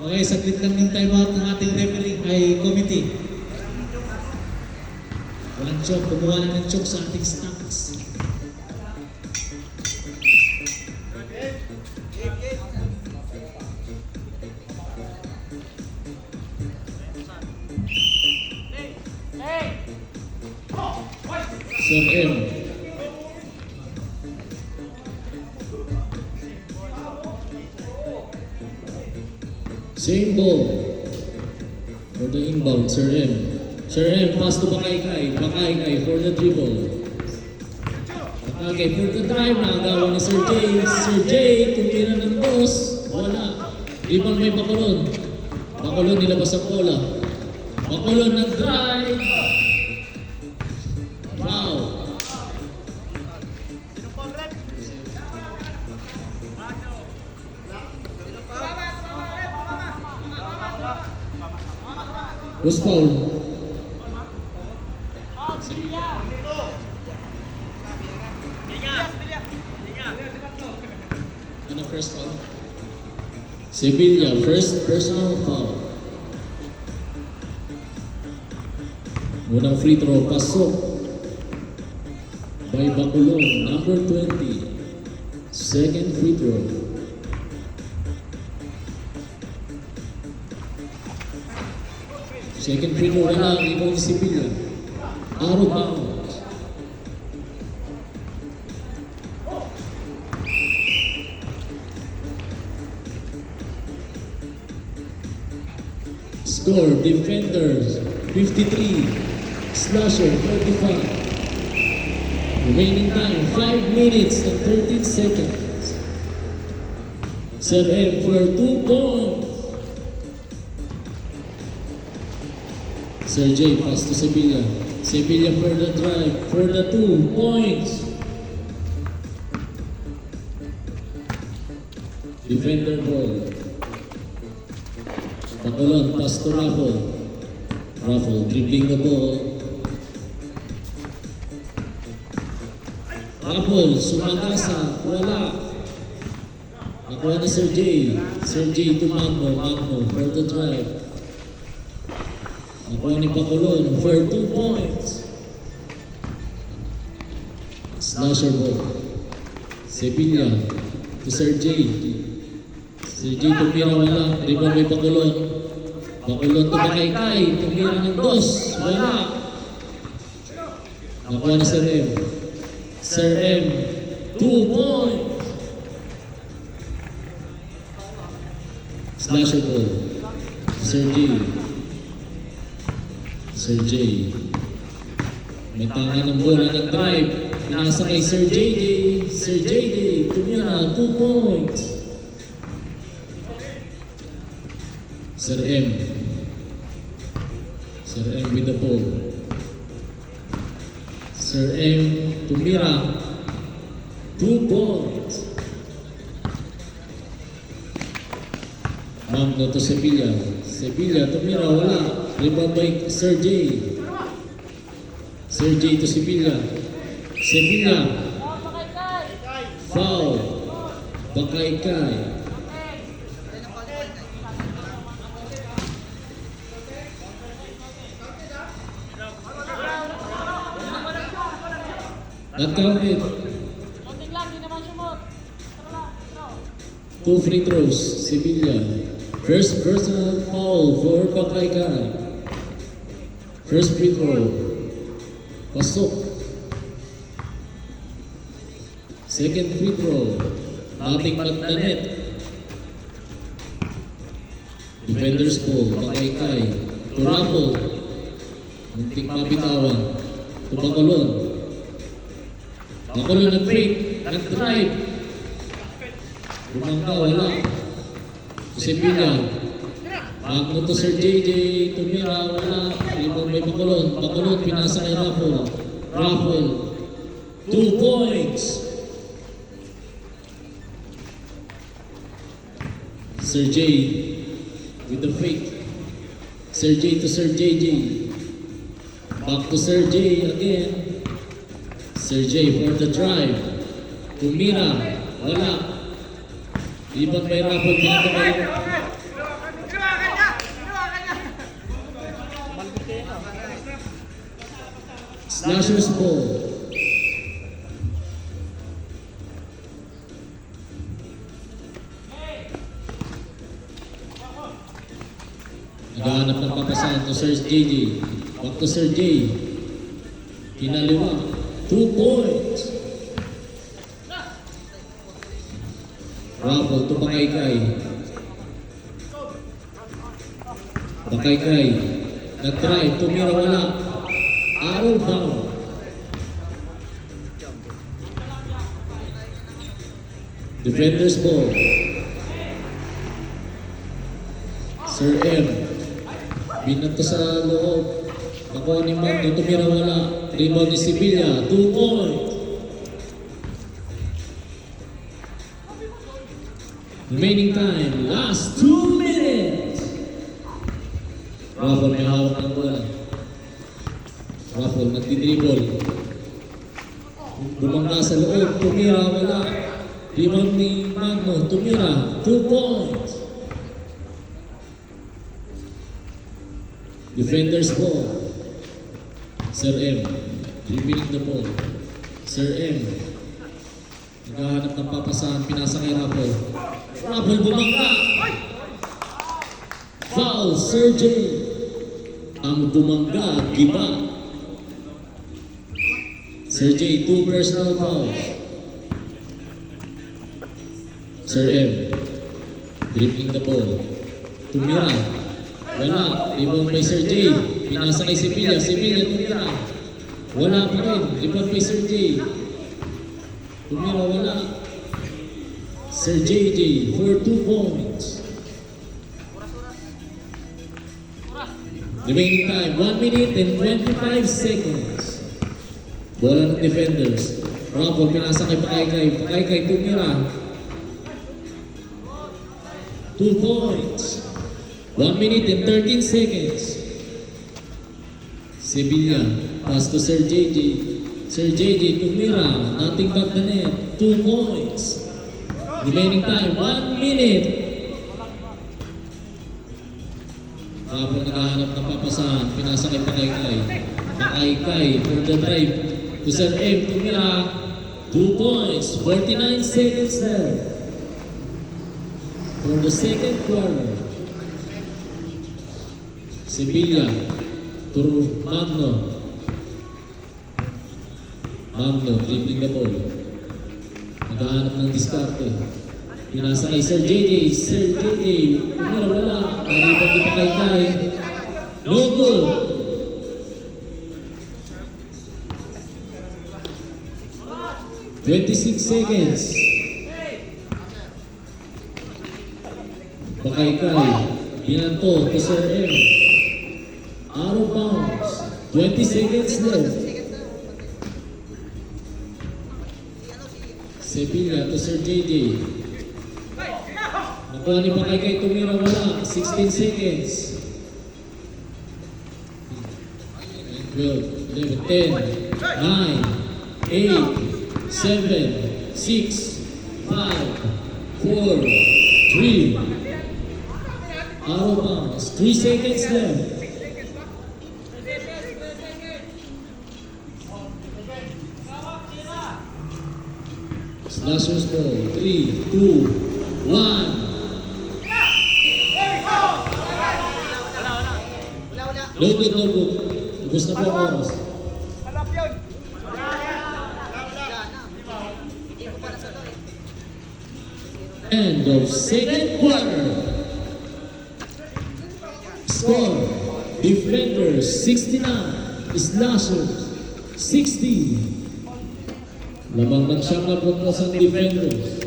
Okay, saglit lang yung timeout ng ating referee ay committee. Walang choke, kumuha lang ng choke sa ating stocks. Sir M. Same ball for the inbound, Sir M. Sir M, pass to Bakaykay. Bakaykay for the dribble. Bakaykay for the drive na agawan ni Sir J. Sir J, tumira ng boss. Wala. Rebound may Bacolod. Bacolod nilabas ang bola. Bacolod nag-drive. Wow. Was foul. Ano first foul? Sevilla, first personal foul. Unang free throw, pasok. By Bacolod, number 20. Second free throw. Second free throw wala, rebound ni Sevilla. Out of bounds. Score, defenders 53, slasher 35. Remaining time 5 minutes and 13 seconds. Sir M for 2 points. Sir J, pass to Sevilla. Sevilla for the drive, for the 2 points. Defender ball. Bacolod, pass to Raffle. Raffle dribbling the ball. Raffle, sumagasa, wala. Nakuha ni Sir J. Sir J to Magno, Magno for the drive. Nakuha ni Bacolod for 2 points. Slasher ball. Sevilla to Sir J. Sir J tumira wala. Rebound may Bacolod. Bacolod to Bakaykay. Tumira ng dos. Wala. Nakuha ni Sir M. Sir M. 2 points. Slasher ball. Sir J. Sir J. May tanga ng bola ng drive. Nasa kay Sir JJ. Sir JJ, tumira 2 points. Sir M. Sir M with the ball. Sir M, tumira 2 points. Magno to Sevilla. Sevilla, tumira, wala. Rebound by Sir J. Sir J to Sevilla. Sevilla. Foul. Bakaykay. Not counted. 2 free throws. Sevilla. First personal foul for Bakaykay. First free throw. Pasok. Second free throw. Nothing but the net. Defenders ball. Bakaykay. To Raffle. Muntik mabitawan. To Bacolod. Bacolod nag-fake. Nag-drive. Bumangka, wala. Sevilla. Magno to Sir JJ. Tumira, wala. Rebound may Bacolod. Bacolod, pinasa kay Raffle. Raffle. 2 points. Sir J with the fake. Sir J to Sir JJ. Back to Sir J again. Sir J for the drive. Tumira. Wala. Ibang may rapol. Pinatay. Slashers ball. Naghahanap ng papasahan to Sir JJ. Back to Sir J. Kinaliwa. 2 points. Raffle to Bakaykay. Bakaykay. Nag-try. Tumira wala. Arrow down. Defenders ball. Sir M. Binato sa loob. Nakuha ni Mando, tumira wala. Rebound ni Sevilla, 2 points. Remaining time, last 2 minutes. Raffle may hawak ng bola. Raffle nagtidribble. Bumangga sa loob, tumira wala. Rebound ni Magno, tumira, 2 points. Defenders ball. Sir M. Dribbling the ball. Sir M. Naghahanap ng papasahan. Pinasa kay Raffle. Raffle bumangga. Foul, Sir J. Ang bumangga, giba. Sir J, 2 personal fouls. Sir M. Dribbling the ball. Tumira. Wala. Rebound by Sir J. Pinasa kay Sevilla. Sevilla tumira. Wala pa rin. Rebound by Sir J. Tumira wala. Sir JJ for 2 points. Remaining time, 1 minute and 25 seconds. Bola ng defenders. Raffle pinasa kay Pakaykay. Pakaykay tumira. 2 points. 1 minute and 13 seconds. Sevilla, pass to Sir JJ. Sir JJ, tumira, nothing but the net. 2 points. Remaining time, 1 minute. Kapag naghahanap ng papasahan, pinasa kay Pakaykay. Pakaykay for the drive to Sir M. Tumira, 2 points. 49 seconds left for the second quarter. Sevilla to Magno. Magno, dribbling the ball. Naghahanap ng diskarte. Pinasa kay Sir JJ. Sir JJ, tumira wala. Naripan ni Pakaykay. No good. "26 seconds. Pakaykay. Binanto to Sir M. Out of bounds. 20 seconds left. Sevilla to Sir JJ. Nakuha ni Pakaykay tumira wala. 16 seconds. 12, 11, 10, 9, 8, 7, 6, 5, 4, 3. Out of bounds. 3 seconds left. Slashers ball. 3, 2, 1. Loaded, loaded. Ubus na po ang oras. End of second quarter. Score. Defenders 69. Slashers 60. Lamang ng siyang na puntos ang defenders.